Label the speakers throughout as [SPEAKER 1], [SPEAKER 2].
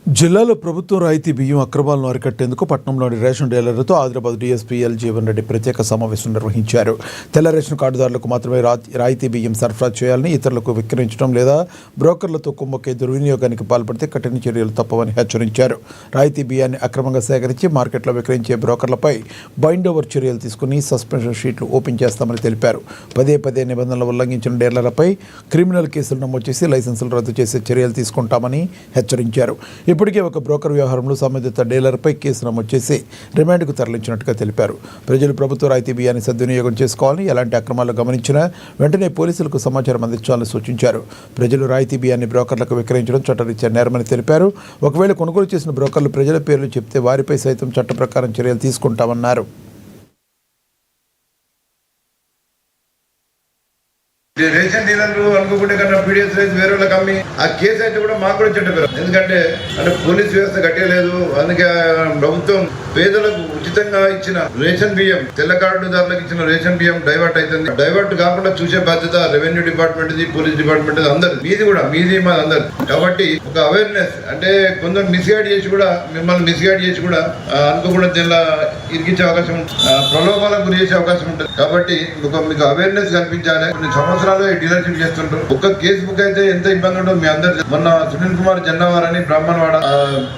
[SPEAKER 1] జిల్లాలో ప్రభుత్వం రాయితీ బియ్యం అక్రమాలను అరికట్టేందుకు పట్టణంలోని రేషన్ డీలర్లతో ఆదిలాబాద్ డీఎస్పీ ఎల్ జీవన్ రెడ్డి ప్రత్యేక సమావేశం నిర్వహించారు. తెల్ల రేషన్ కార్డుదారులకు మాత్రమే రాయితీ బియ్యం సరఫరా చేయాలని, ఇతరులకు విక్రయించడం లేదా బ్రోకర్లతో కుమ్మక్కే దుర్వినియోగానికి పాల్పడితే కఠిన చర్యలు తప్పవని హెచ్చరించారు. రాయితీ బియ్యాన్ని అక్రమంగా సేకరించి మార్కెట్లో విక్రయించే బ్రోకర్లపై బైండ్ ఓవర్ చర్యలు తీసుకుని సస్పెన్షన్ షీట్లు ఓపెన్ చేస్తామని తెలిపారు. పదే నిబంధనలు ఉల్లంఘించిన డీలర్లపై క్రిమినల్ కేసులు నమోదు చేసి లైసెన్సులు రద్దు చేసే చర్యలు తీసుకుంటామని హెచ్చరించారు. ఇప్పటికే ఒక బ్రోకర్ వ్యవహారంలో సంబంధిత డీలర్పై కేసు నమోదు చేసి రిమాండ్కు తరలించినట్టుగా తెలిపారు. ప్రజలు ప్రభుత్వ రాయితీ బియ్యాన్ని సద్వినియోగం చేసుకోవాలని, ఎలాంటి అక్రమాలు గమనించినా వెంటనే పోలీసులకు సమాచారం అందించాలని సూచించారు. ప్రజలు రాయితీ బియ్యాన్ని బ్రోకర్లకు విక్రయించడం చట్టరీత్యా నేరమని తెలిపారు. ఒకవేళ కొనుగోలు చేసిన బ్రోకర్లు ప్రజల పేర్లు చెప్తే వారిపై సైతం చట్ట ప్రకారం చర్యలు తీసుకుంటామన్నారు.
[SPEAKER 2] రేషన్ డీలర్లు అనుకోకుండా కన్నా పీడిఎస్ రైస్ వేరే వాళ్ళకి అమ్మి ఆ కేసు అయితే కూడా మాకు కూడా చెడ్డ పేరు. ఎందుకంటే పోలీస్ వ్యవస్థ కట్టలేదు. అందుకే ప్రభుత్వం పేదలకు ఉచితంగా ఇచ్చిన రేషన్ బియ్యం, తెల్ల కార్డుదారులకు ఇచ్చిన రేషన్ బియ్యం డైవర్ట్ అవుతుంది. డైవర్ట్ కాకుండా చూసే బాధ్యత రెవెన్యూ డిపార్ట్మెంట్, పోలీస్ డిపార్ట్మెంట్ అందరు, మీది మాది అందరు. కాబట్టి ఒక అవేర్నెస్ అంటే కొందరు మిస్గైడ్ చేసి కూడా, మిమ్మల్ని మిస్గైడ్ చేసి కూడా అనుకోకుండా దీనిలో ఇరికించే అవకాశం ఉంటుంది, ప్రలోభాలకు గురి చేసే అవకాశం ఉంటుంది. కాబట్టి మీకు అవేర్నెస్ కల్పించాలి. కొన్ని సంవత్సరాలు డీలర్షిప్ చేస్తుంటారు. ఒక్క కేసు బుక్ అయితే ఎంత ఇబ్బంది ఉండదు మీ అందరు. మొన్న సునీల్ కుమార్ జన్నవార్ అని బ్రాహ్మణవాడ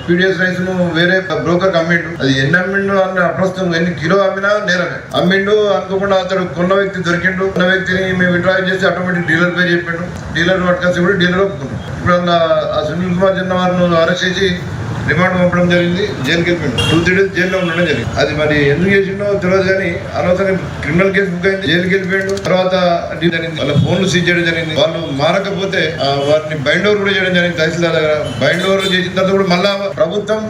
[SPEAKER 2] పీడిఎస్ రైస్ ను వేరే బ్రోకర్ అమ్మిండు. అది ఎన్ని అమ్మిండు అన్న ప్రస్తుతం ఎన్ని కిలో అమ్మినా నేరమే. అమ్మిండు అనుకోకుండా అతడు కొన్న వ్యక్తి దొరికిండు. కొన్న వ్యక్తిని మేము విత్డ్రా చేసి ఆటోమేటిక్ డీలర్ పేరు చెప్పిండు. డీలర్ పట్టుకొచ్చి కూడా డీలర్ ఒప్పుకున్నాం. ఇప్పుడు ఆ సునీల్ కుమార్ జన్నవార్ ను అరెస్ట్ చేసి రిమాండ్ పంపడం జరిగింది. జైలుకి వెళ్ళిపోయింది. 2-3 days జైల్లో ఉండడం జరిగింది. అది మరి ఎందుకు చేసిండో తెలియదు కానీ అనవసరంగా క్రిమినల్ కేసు బుక్ అయింది. జైలుకి వెళ్ళిపోయాడు. తర్వాత జరిగింది వాళ్ళ ఫోన్లు సీజ్ చేయడం జరిగింది. వాళ్ళు మారకపోతే వారిని బైండ్ ఓవర్ కూడా చేయడం జరిగింది. తహసీల్దార్ దగ్గర బైండ్ ఓవర్ చేసిన తర్వాత కూడా మళ్ళా ప్రభుత్వం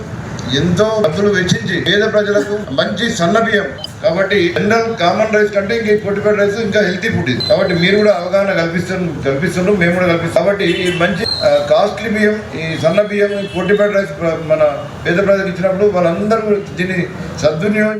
[SPEAKER 2] ఎంతో డబ్బులు వెచ్చించి పేద ప్రజలకు మంచి సన్న బియ్యం, కాబట్టి జనరల్ కామన్ రైస్ కంటే ఇంక ఫోర్టిఫైడ్ రైస్ ఇంకా హెల్తీ ఫుడ్ ఇది. కాబట్టి మీరు కూడా అవగాహన కల్పిస్తున్నారు, మేము కూడా కల్పిస్తాం. కాబట్టి ఈ మంచి కాస్ట్లీ బియ్యం, ఈ సన్న బియ్యం, ఫోర్టిఫైడ్ రైస్ మన పేద ప్రజలకు ఇచ్చినప్పుడు వాళ్ళందరూ దీన్ని సద్వినియోగం